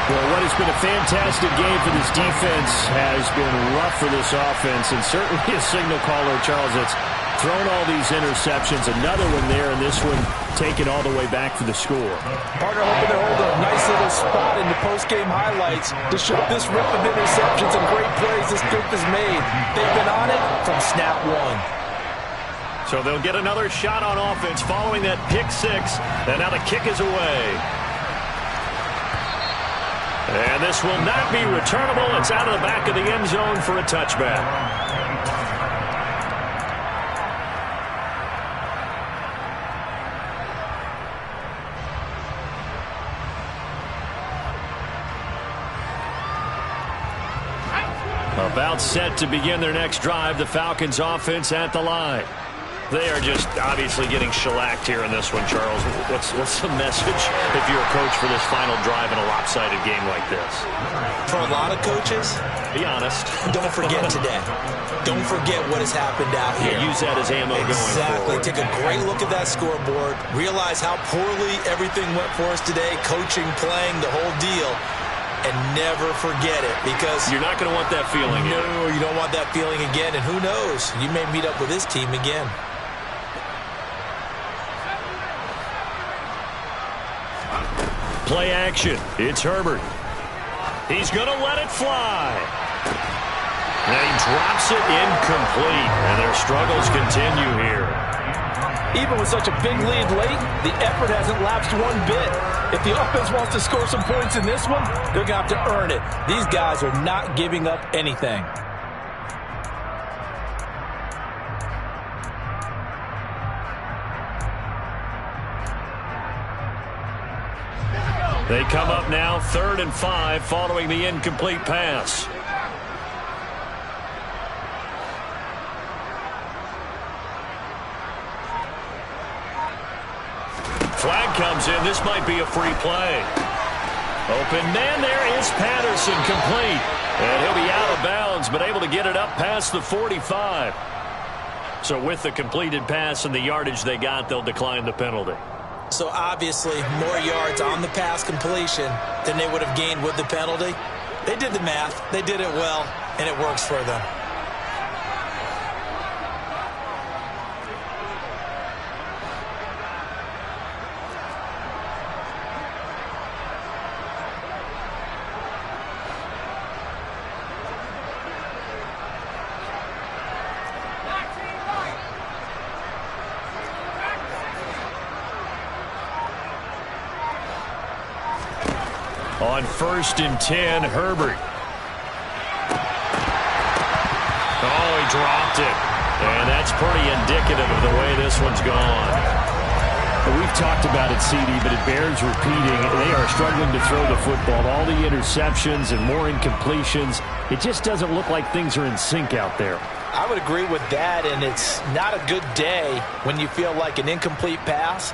Well, what has been a fantastic game for this defense has been rough for this offense, and certainly a signal caller, Charles, that's thrown all these interceptions. Another one there, and this one taken all the way back for the score. Partner hoping they're holding a nice little spot in the post-game highlights to show this rip of interceptions and great plays this group has made. They've been on it from snap one. So they'll get another shot on offense following that pick 6. And now the kick is away. And this will not be returnable. It's out of the back of the end zone for a touchback. About set to begin their next drive, the Falcons offense at the line. They are just obviously getting shellacked here in this one, Charles. What's the message if you're a coach for this final drive in a lopsided game like this? For a lot of coaches, be honest. Don't forget today. Don't forget what has happened out here. Yeah, use that as ammo going forward. Take a great look at that scoreboard. Realize how poorly everything went for us today, coaching, playing, the whole deal. And never forget it, because you're not going to want that feeling again. No, you don't want that feeling again. And who knows? You may meet up with this team again. Play action. It's Herbert. He's going to let it fly. And he drops it incomplete. And their struggles continue here. Even with such a big lead late, the effort hasn't lapsed one bit. If the offense wants to score some points in this one, they're going to have to earn it. These guys are not giving up anything. They come up now 3rd and 5 following the incomplete pass. Flag comes in. This might be a free play. Open man there is Patterson, complete. And he'll be out of bounds, but able to get it up past the 45. So with the completed pass and the yardage they got, they'll decline the penalty. So obviously more yards on the pass completion than they would have gained with the penalty. They did the math. They did it well, and it works for them. On 1st and 10, Herbert. Oh, he dropped it. And that's pretty indicative of the way this one's gone. We've talked about it, CD, but it bears repeating. They are struggling to throw the football. All the interceptions and more incompletions. It just doesn't look like things are in sync out there. I would agree with that, and it's not a good day when you feel like an incomplete pass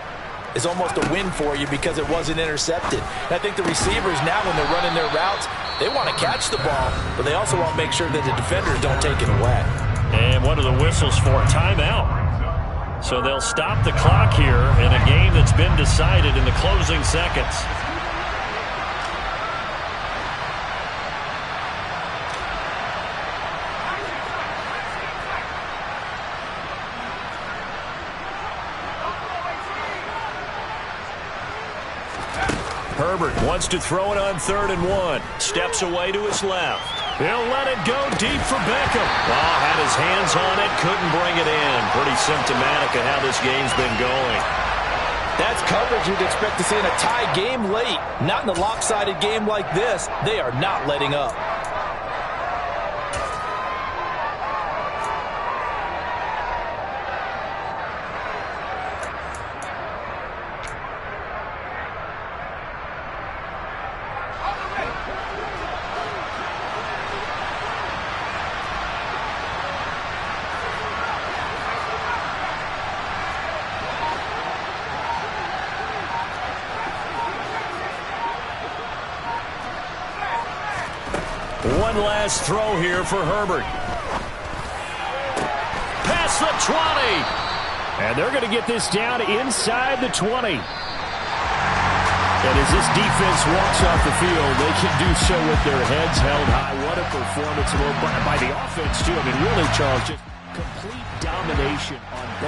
is almost a win for you because it wasn't intercepted. And I think the receivers now, when they're running their routes, they want to catch the ball, but they also want to make sure that the defenders don't take it away. And what are the whistles for? Timeout. So they'll stop the clock here in a game that's been decided in the closing seconds. Herbert wants to throw it on 3rd and 1. Steps away to his left. He'll let it go deep for Beckham. Oh, had his hands on it, couldn't bring it in. Pretty symptomatic of how this game's been going. That's coverage you'd expect to see in a tie game late. Not in a lopsided game like this. They are not letting up. One last throw here for Herbert. Past the 20. And they're going to get this down inside the 20. And as this defense walks off the field, they can do so with their heads held high. What a performance by the offense, too. I mean, really, Charles, just complete domination on both.